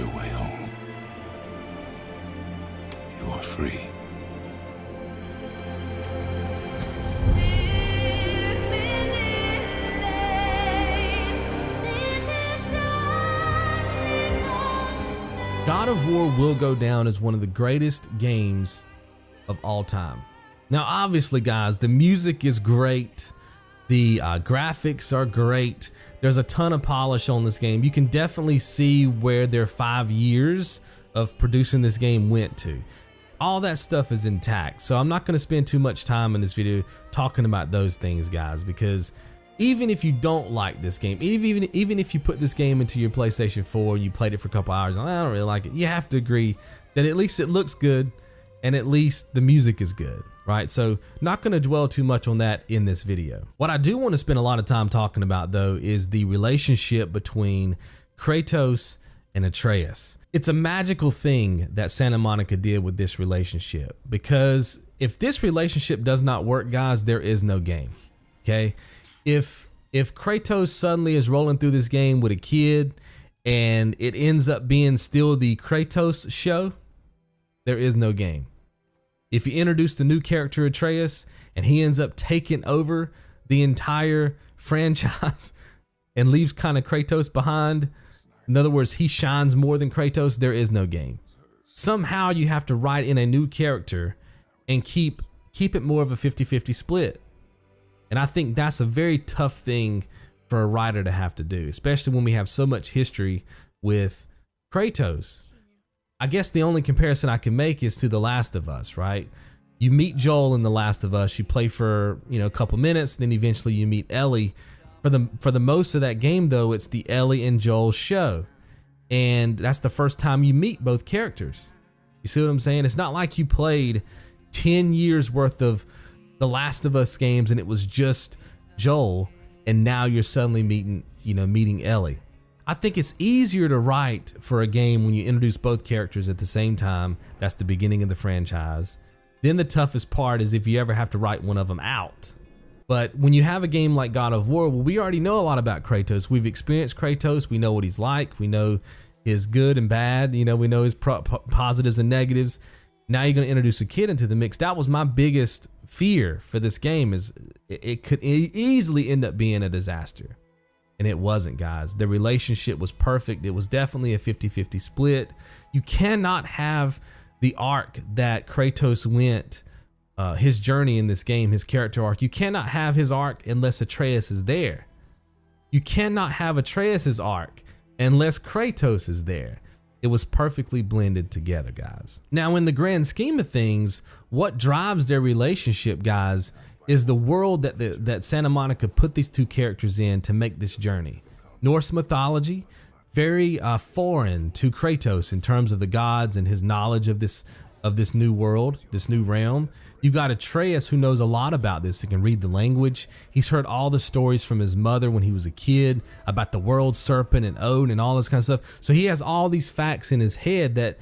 your way home. You are free. God of War will go down as one of the greatest games of all time. Now, obviously, guys, the music is great. The graphics are great. There's a ton of polish on this game. You can definitely see where their 5 years of producing this game went to. All that stuff is intact. So I'm not going to spend too much time in this video talking about those things, guys, because even if you don't like this game, even if you put this game into your PlayStation 4 and you played it for a couple hours and I don't really like it, you have to agree that at least it looks good and at least the music is good, right? So not going to dwell too much on that in this video. What I do want to spend a lot of time talking about, though, is the relationship between Kratos and Atreus. It's a magical thing that Santa Monica did with this relationship, because if this relationship does not work, guys, there is no game, okay? If Kratos suddenly is rolling through this game with a kid and it ends up being still the Kratos show, there is no game. If you introduce the new character Atreus and he ends up taking over the entire franchise and leaves kind of Kratos behind, in other words, he shines more than Kratos, there is no game. Somehow you have to write in a new character and keep it more of a 50-50 split. And I think that's a very tough thing for a writer to have to do, especially when we have so much history with Kratos. I guess the only comparison I can make is to The Last of Us, right? You meet Joel in The Last of Us, you play for, a couple minutes, then eventually you meet Ellie. For the most of that game, though, it's the Ellie and Joel show. And that's the first time you meet both characters. You see what I'm saying? It's not like you played 10 years worth of The Last of Us games and it was just Joel, and now you're suddenly meeting Ellie. I think it's easier to write for a game when you introduce both characters at the same time. That's the beginning of the franchise. Then the toughest part is if you ever have to write one of them out. But when you have a game like God of War, well, we already know a lot about Kratos. We've experienced Kratos. We know what he's like. We know his good and bad. We know his positives and negatives. Now you're going to introduce a kid into the mix. That was my biggest fear for this game, is it could easily end up being a disaster. And it wasn't, guys. The relationship was perfect. It was definitely a 50-50 split. You cannot have the arc that Kratos went, his journey in this game, his character arc. You cannot have his arc unless Atreus is there. You cannot have Atreus's arc unless Kratos is there. It was perfectly blended together, guys. Now, in the grand scheme of things, what drives their relationship, guys, is the world that Santa Monica put these two characters in to make this journey. Norse mythology, very foreign to Kratos in terms of the gods and his knowledge of this new world, this new realm. You've got Atreus, who knows a lot about this. He can read the language. He's heard all the stories from his mother when he was a kid about the world serpent and Odin and all this kind of stuff. So he has all these facts in his head that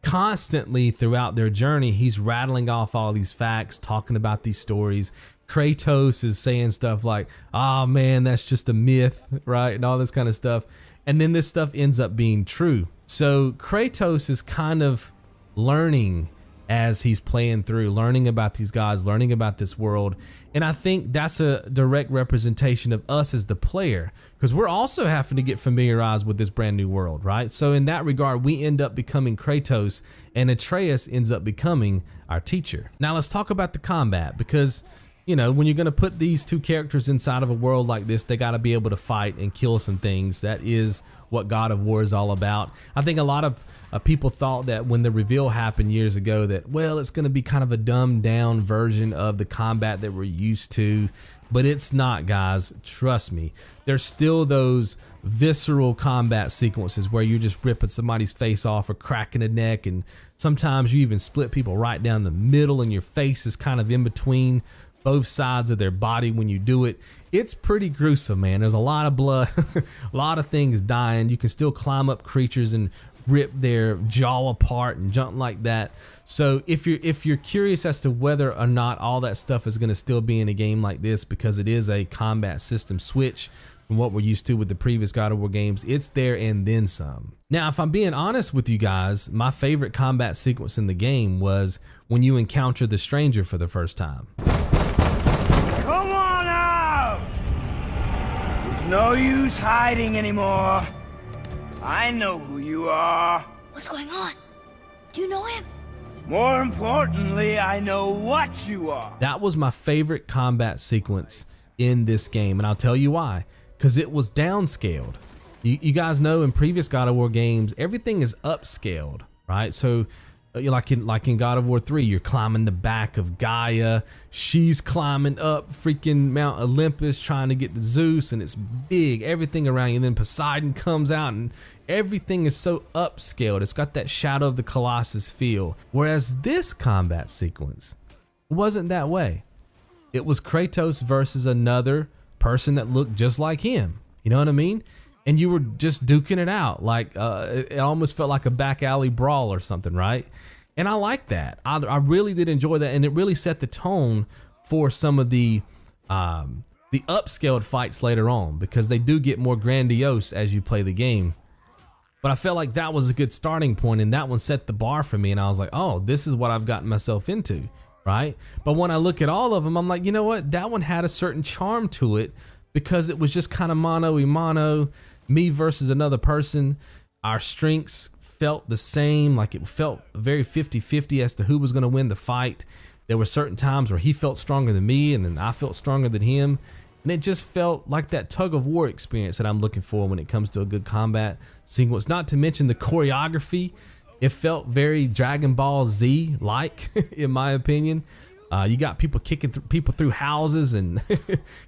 constantly throughout their journey, he's rattling off all these facts, talking about these stories. Kratos is saying stuff like, "Oh man, that's just a myth," right? And all this kind of stuff. And then this stuff ends up being true. So Kratos is kind of learning as he's playing through, learning about these guys, learning about this world. And I think that's a direct representation of us as the player, because we're also having to get familiarized with this brand new world, right? So in that regard, we end up becoming Kratos and Atreus ends up becoming our teacher. Now let's talk about the combat, because when you're going to put these two characters inside of a world like this, they got to be able to fight and kill some things. That is what God of War is all about. I think a lot of people thought that when the reveal happened years ago that, well, it's going to be kind of a dumbed down version of the combat that we're used to, but it's not, guys. Trust me. There's still those visceral combat sequences where you're just ripping somebody's face off or cracking a neck, and sometimes you even split people right down the middle and your face is kind of in between both sides of their body when you do it. It's pretty gruesome, man. There's a lot of blood, a lot of things dying. You can still climb up creatures and rip their jaw apart and jump like that. So if you're curious as to whether or not all that stuff is going to still be in a game like this, because it is a combat system switch from what we're used to with the previous God of War games. It's there and then some. Now, if I'm being honest with you guys, my favorite combat sequence in the game was when you encounter the stranger for the first time. Come on out! There's no use hiding anymore. I know who you are. What's going on? Do you know him? More importantly, I know what you are. That was my favorite combat sequence in this game, and I'll tell you why. Because it was downscaled. You guys know in previous God of War games, everything is upscaled, right? So like in God of War 3, you're climbing the back of Gaia. She's climbing up freaking Mount Olympus trying to get to Zeus, and it's big, everything around you. And then Poseidon comes out and everything is so upscaled. It's got that Shadow of the Colossus feel. Whereas this combat sequence wasn't that way. It was Kratos versus another person that looked just like him. You know what I mean? And you were just duking it out. Like it almost felt like a back alley brawl or something, right? And I like that. I really did enjoy that, and it really set the tone for some of the upscaled fights later on, because they do get more grandiose as you play the game. But I felt like that was a good starting point, and that one set the bar for me, and I was like, oh, this is what I've gotten myself into, right? But when I look at all of them, I'm like, you know what? That one had a certain charm to it, because it was just kind of mano-a-mano, me versus another person. Our strengths felt the same, like it felt very 50-50 as to who was going to win the fight. There were certain times where he felt stronger than me, and then I felt stronger than him. And it just felt like that tug of war experience that I'm looking for when it comes to a good combat sequence. Not to mention the choreography. It felt very Dragon Ball Z like, in my opinion. You got people kicking people through houses and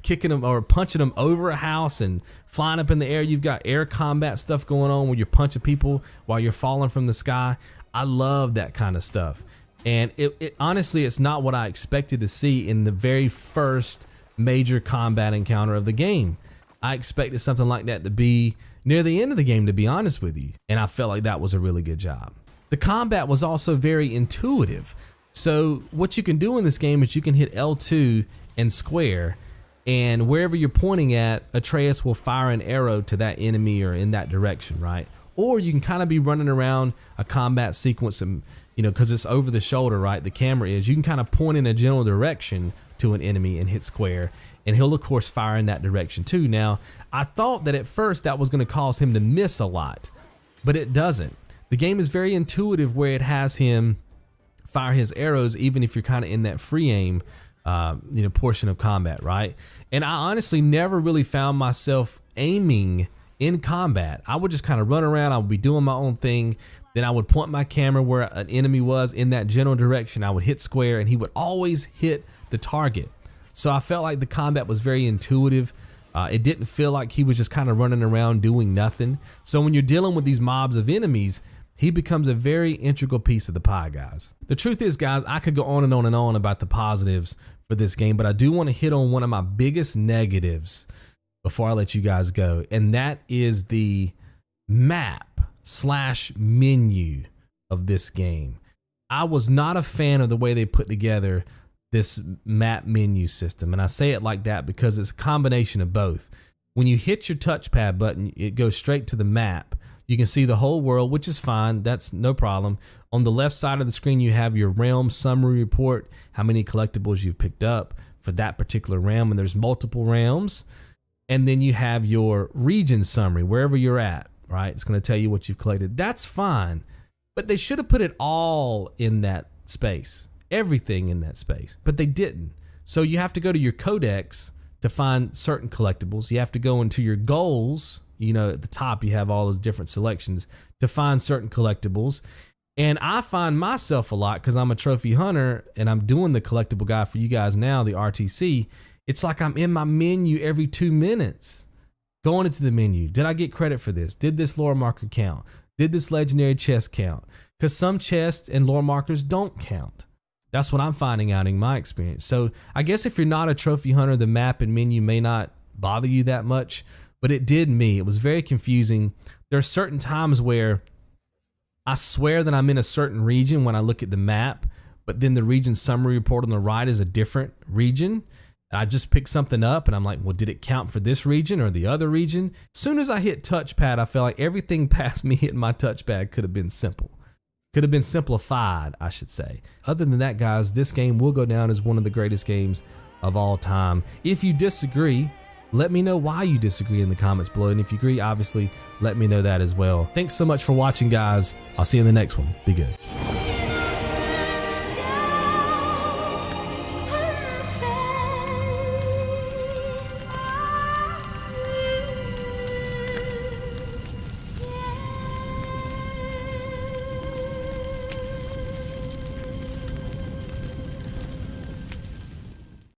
kicking them or punching them over a house and flying up in the air. You've got air combat stuff going on where you're punching people while you're falling from the sky. I love that kind of stuff. And it honestly, it's not what I expected to see in the very first major combat encounter of the game. I expected something like that to be near the end of the game, to be honest with you. And I felt like that was a really good job. The combat was also very intuitive. So what you can do in this game is you can hit L2 and square, and wherever you're pointing at, Atreus will fire an arrow to that enemy or in that direction, right? Or you can kind of be running around a combat sequence and, you know, because it's over the shoulder, right? The camera is. You can kind of point in a general direction to an enemy and hit square, and he'll of course fire in that direction too. Now, I thought that at first that was going to cause him to miss a lot, but it doesn't. The game is very intuitive where it has him fire his arrows even if you're kind of in that free aim portion of combat, right? And I honestly never really found myself aiming in combat. I would just kind of run around. I would be doing my own thing. Then I would point my camera where an enemy was in that general direction. I would hit square and he would always hit the target. So I felt like the combat was very intuitive. It didn't feel like he was just kind of running around doing nothing. So when you're dealing with these mobs of enemies, he becomes a very integral piece of the pie, guys. The truth is, guys, I could go on and on and on about the positives for this game, but I do want to hit on one of my biggest negatives before I let you guys go, and that is the map/menu of this game. I was not a fan of the way they put together this map menu system, and I say it like that because it's a combination of both. When you hit your touchpad button, it goes straight to the map. You can see the whole world, which is fine. That's no problem. On the left side of the screen, you have your realm summary report, how many collectibles you've picked up for that particular realm, and there's multiple realms. And then you have your region summary, wherever you're at, right? It's going to tell you what you've collected. That's fine, but they should have put it all in that space, everything in that space, but they didn't. So you have to go to your codex to find certain collectibles. You have to go into your goals. You know, at the top, you have all those different selections to find certain collectibles. And I find myself a lot, because I'm a trophy hunter and I'm doing the collectible guide for you guys now, the RTC. It's like I'm in my menu every 2 minutes, going into the menu. Did I get credit for this? Did this lore marker count? Did this legendary chest count? Because some chests and lore markers don't count. That's what I'm finding out in my experience. So I guess if you're not a trophy hunter, the map and menu may not bother you that much. But it did me. It was very confusing. There are certain times where I swear that I'm in a certain region when I look at the map, but then the region summary report on the right is a different region. I just picked something up and I'm like, well, did it count for this region or the other region? Soon as I hit touchpad, I felt like everything past me hitting my touchpad could have been simple. Could have been simplified, I should say. Other than that, guys, this game will go down as one of the greatest games of all time. If you disagree, let me know why you disagree in the comments below. And if you agree, obviously, let me know that as well. Thanks so much for watching, guys. I'll see you in the next one. Be good.